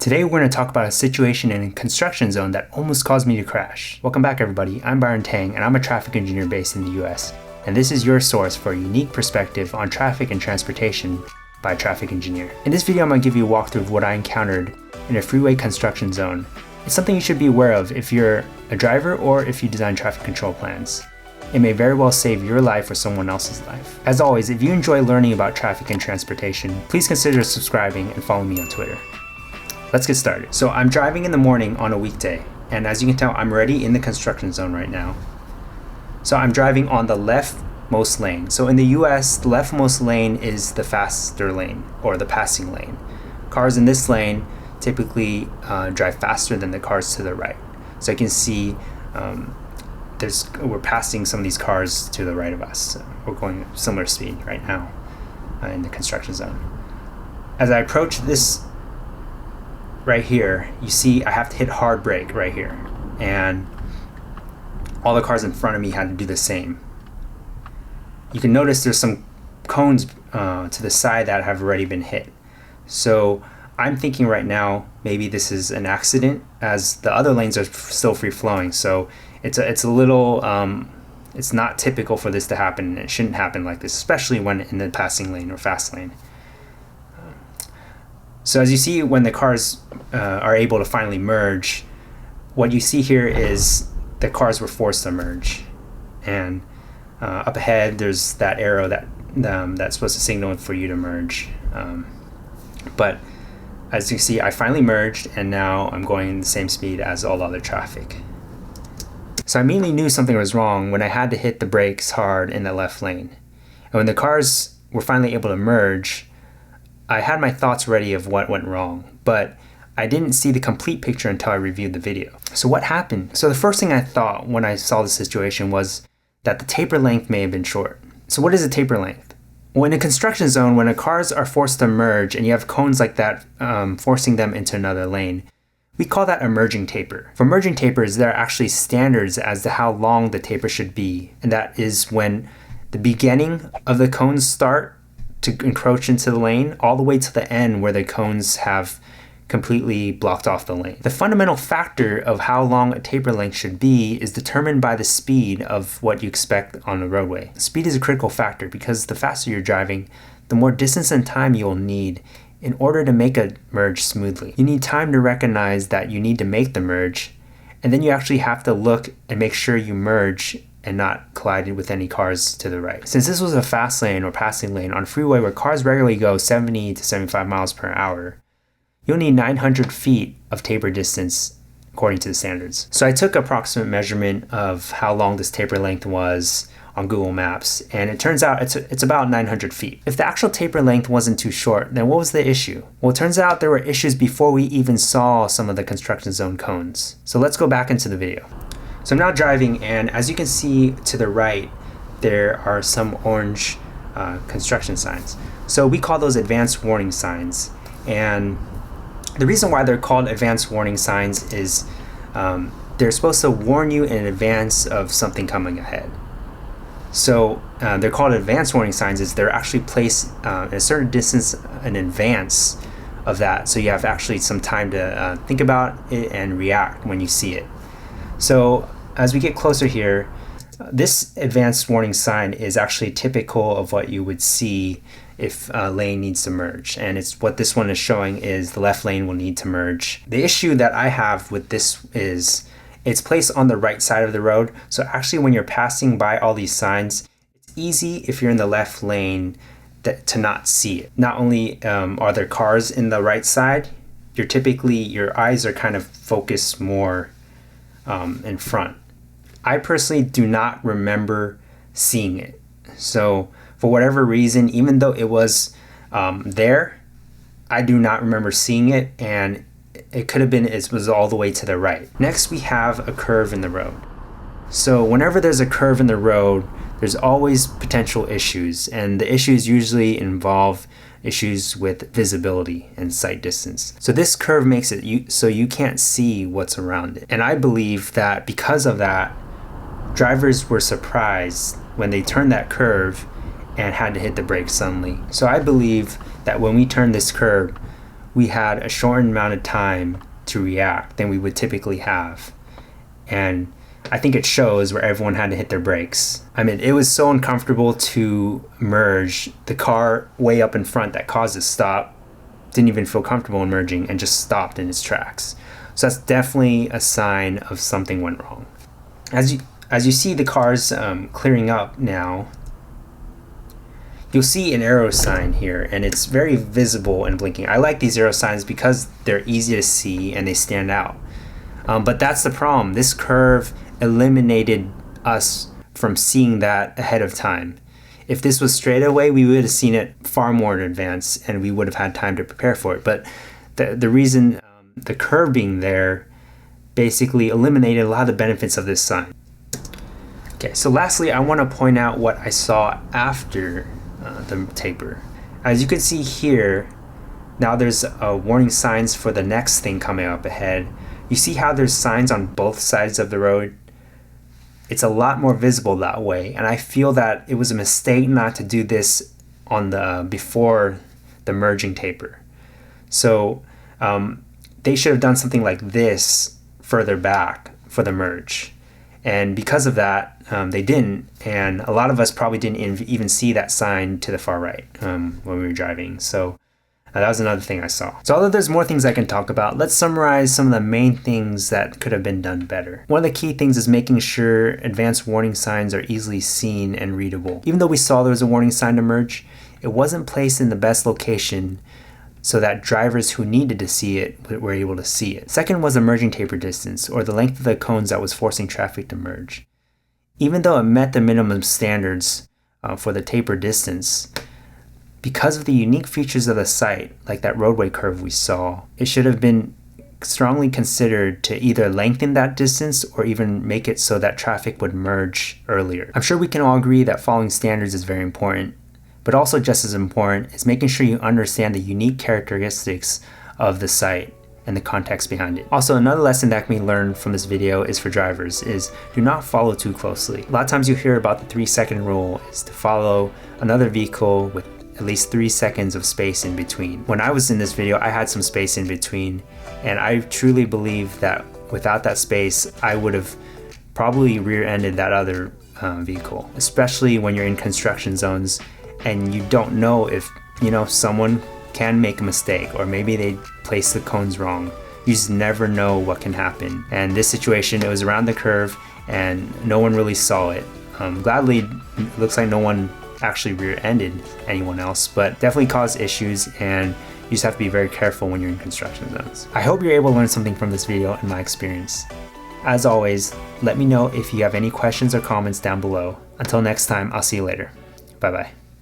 Today we're going to talk about a situation in a construction zone that almost caused me to crash. Welcome back everybody, I'm Byron Tang and I'm a traffic engineer based in the US. And this is your source for a unique perspective on traffic and transportation by a traffic engineer. In this video I'm going to give you a walkthrough of what I encountered in a freeway construction zone. It's something you should be aware of if you're a driver or if you design traffic control plans. It may very well save your life or someone else's life. As always, if you enjoy learning about traffic and transportation, please consider subscribing and follow me on Twitter. Let's get started. So I'm driving in the morning on a weekday, and as you can tell, I'm already in the construction zone right now. So I'm driving on the leftmost lane. So in the US, the leftmost lane is the faster lane, or the passing lane. Cars in this lane typically drive faster than the cars to the right. So you can see we're passing some of these cars to the right of us. So we're going at similar speed right now in the construction zone. As I approach this right here, you see I have to hit hard brake right here, and all the cars in front of me had to do the same. You can notice there's some cones to the side that have already been hit. So I'm thinking right now maybe this is an accident, as the other lanes are still free flowing. So it's a little it's not typical for this to happen, and it shouldn't happen like this, especially when in the passing lane or fast lane. So as you see, when the cars are able to finally merge, what you see here is the cars were forced to merge. And up ahead, there's that arrow that's supposed to signal for you to merge. But as you see, I finally merged, and now I'm going the same speed as all other traffic. So I immediately knew something was wrong when I had to hit the brakes hard in the left lane. And when the cars were finally able to merge, I had my thoughts ready of what went wrong, but I didn't see the complete picture until I reviewed the video. So what happened? So the first thing I thought when I saw the situation was that the taper length may have been short. So what is a taper length? Well, in a construction zone, when the cars are forced to merge and you have cones like that forcing them into another lane, we call that a merging taper. For merging tapers, there are actually standards as to how long the taper should be, and that is when the beginning of the cones start to encroach into the lane all the way to the end where the cones have completely blocked off the lane. The fundamental factor of how long a taper length should be is determined by the speed of what you expect on the roadway. Speed is a critical factor because the faster you're driving, the more distance and time you'll need in order to make a merge smoothly. You need time to recognize that you need to make the merge, and then you actually have to look and make sure you merge and not collided with any cars to the right. Since this was a fast lane or passing lane on a freeway where cars regularly go 70 to 75 miles per hour, you'll need 900 feet of taper distance according to the standards. So I took approximate measurement of how long this taper length was on Google Maps, and it turns out it's about 900 feet. If the actual taper length wasn't too short, then what was the issue? Well, it turns out there were issues before we even saw some of the construction zone cones. So let's go back into the video. So I'm now driving, and as you can see to the right, there are some orange construction signs. So we call those advanced warning signs. And the reason why they're called advanced warning signs is they're supposed to warn you in advance of something coming ahead. So they're called advanced warning signs is they're actually placed a certain distance in advance of that. So you have actually some time to think about it and react when you see it. So as we get closer here, this advanced warning sign is actually typical of what you would see if a lane needs to merge. And it's what this one is showing is the left lane will need to merge. The issue that I have with this is it's placed on the right side of the road. So actually when you're passing by all these signs, it's easy if you're in the left lane to not see it. Not only are there cars in the right side, your eyes are kind of focused more in front. I personally do not remember seeing it. So for whatever reason, even though it was there, I do not remember seeing it, and it could have been it was all the way to the right. Next, we have a curve in the road. So whenever there's a curve in the road, there's always potential issues, and the issues usually involve issues with visibility and sight distance. So this curve makes it so you can't see what's around it. And I believe that because of that, drivers were surprised when they turned that curve and had to hit the brakes suddenly. So I believe that when we turn this curve, we had a shortened amount of time to react than we would typically have. And I think it shows where everyone had to hit their brakes. I mean, it was so uncomfortable to merge. The car way up in front that caused it to stop didn't even feel comfortable in merging and just stopped in its tracks. So that's definitely a sign of something went wrong. As you see the cars clearing up now, you'll see an arrow sign here, and it's very visible and blinking. I like these arrow signs because they're easy to see and they stand out. But that's the problem. This curve eliminated us from seeing that ahead of time. If this was straight away, we would have seen it far more in advance and we would have had time to prepare for it. But the reason the curve being there basically eliminated a lot of the benefits of this sign. Okay, so lastly, I want to point out what I saw after the taper. As you can see here, now there's warning signs for the next thing coming up ahead. You see how there's signs on both sides of the road? It's a lot more visible that way, and I feel that it was a mistake not to do this on the before the merging taper. So they should have done something like this further back for the merge, and because of that they didn't, and a lot of us probably didn't even see that sign to the far right when we were driving. So that was another thing I saw. So although there's more things I can talk about, let's summarize some of the main things that could have been done better. One of the key things is making sure advanced warning signs are easily seen and readable. Even though we saw there was a warning sign to merge, it wasn't placed in the best location so that drivers who needed to see it were able to see it. Second was the merging taper distance, or the length of the cones that was forcing traffic to merge. Even though it met the minimum standards for the taper distance, because of the unique features of the site, like that roadway curve we saw, it should have been strongly considered to either lengthen that distance or even make it so that traffic would merge earlier. I'm sure we can all agree that following standards is very important, but also just as important is making sure you understand the unique characteristics of the site and the context behind it. Also, another lesson that can be learned from this video is for drivers is do not follow too closely. A lot of times you hear about the 3-second rule is to follow another vehicle with at least 3 seconds of space in between. When I was in this video, I had some space in between, and I truly believe that without that space, I would have probably rear-ended that other vehicle, especially when you're in construction zones and you don't know if, someone can make a mistake, or maybe they place the cones wrong. You just never know what can happen. And this situation, it was around the curve and no one really saw it. Gladly, it looks like no one actually rear-ended anyone else, but definitely caused issues, and you just have to be very careful when you're in construction zones. I hope you're able to learn something from this video and my experience. As always, let me know if you have any questions or comments down below. Until next time, I'll see you later. Bye bye.